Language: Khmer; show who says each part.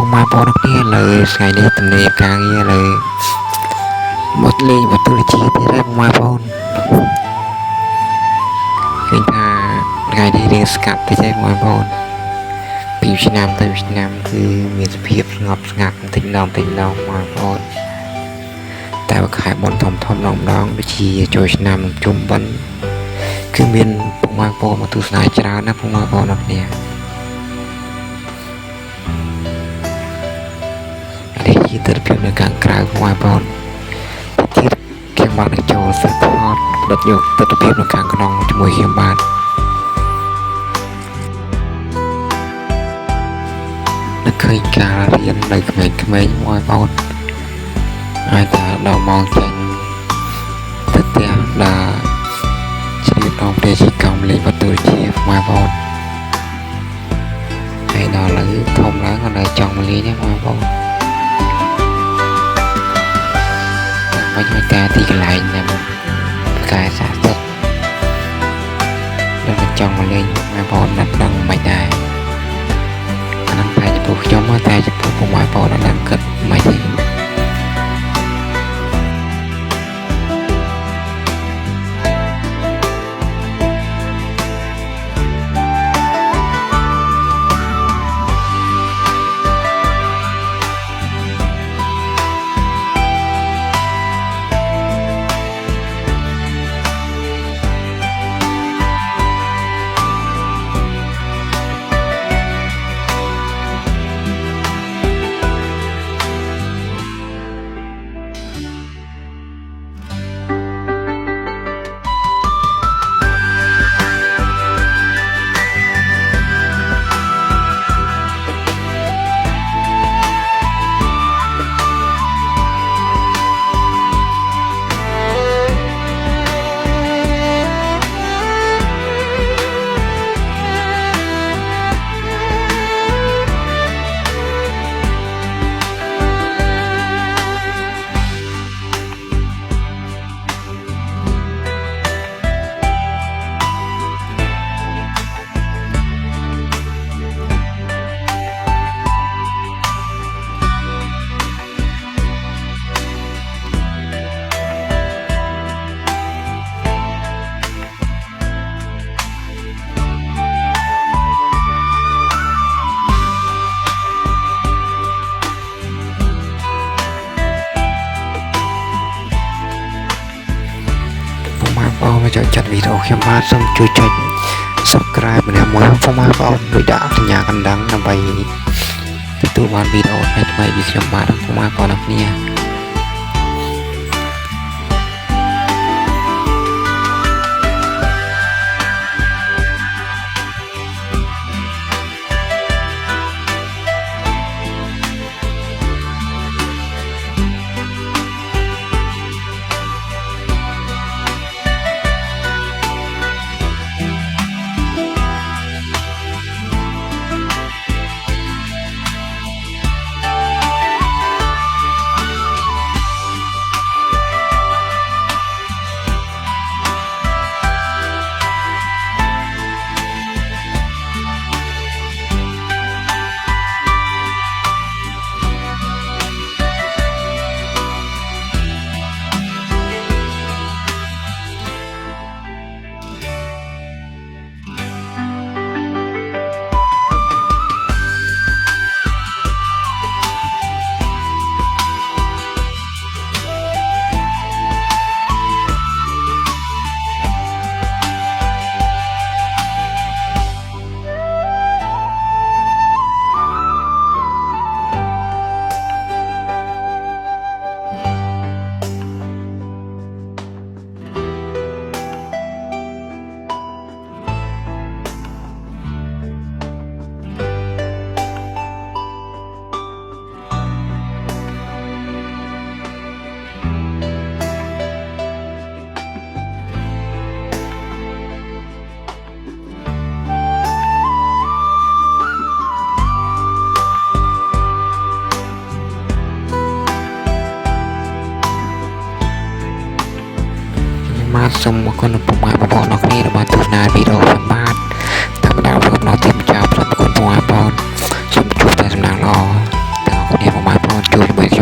Speaker 1: ពុកម៉ែបងប្អូនគ្នាលើថ្ងៃនេះទំនេរការងារលើមកលេងវត្ថុជាទៀតហើយពុកម៉ែបងប្អូនឃើញថាថ្ងៃនេះរៀងស្កាត់តិចហើយពុកម៉ែបងប្អូនពីឆ្នាំទៅឆ្នាំគឺមានសភាពស្ងប់ស្ងាត់បន្តិចម្ដងពុកម៉ែបងប្អូនតែបើខែបុណ្យធំម្ដងដូចជាចូលឆ្នាំជុំបិណ្ឌគឺមានពុកម៉ែបងប្អូនមកទស្សនាច្រើនណាស់ពុកម៉ែបងប្អូនអរគ្នាជាទិដ្ឋភាពនៅខាងក្រៅពុកម៉ែបងប្អូនទៀតខ្ញុំបានចូលសិក្សាថតផ្ដិតយកទិដ្ឋភាពនៅខាងក្នុងជាមួយខ្ញុំបាទនឹកឃើញការរៀននៅក្មេងៗបងប្អូនហើយថាដល់ម៉ោងចេញទៅផ្ទះដល់ជ្រៀតដល់ពេលជីកំលេងវត្ថុជាបងប្អូនហើយដល់ឥឡូវធំឡើងក៏នៅចង់មកលេងដែរបងប្អូនមកការទីកន្លែងណាការសាស្ត្រដល់ចង់មកលេងបងប្អូនណាត់ដឹងមិនដែរអានឹងតែចំពោះខ្ញុំតែចំពោះពុកម៉ែបងប្អូនណាគិតមិនទេមកចូលចាត់វីដេអូខ្ញុំបាទសូមជួយចុច Subscribe ម្នាក់មួយពុកម៉ែបងប្អូនដូចដាក់សញ្ញាកណ្ដឹងដើម្បីទទួលបានវីដេអូថ្មីៗពីខ្ញុំបាទពុកម៉ែបងប្អូនអរគ្នាបាទសូមអរគុណពុកម៉ែបងប្អូនអរគ្នាដែលបានទស្សនាវីដេអូខ្ញុំបាទតាមបណ្ដាលរបស់ទីម្ចាស់ប្រពន្ធពុកម៉ែបងប្អូនសូមជួបតែសំណាងល្អ ជួបជាមួយ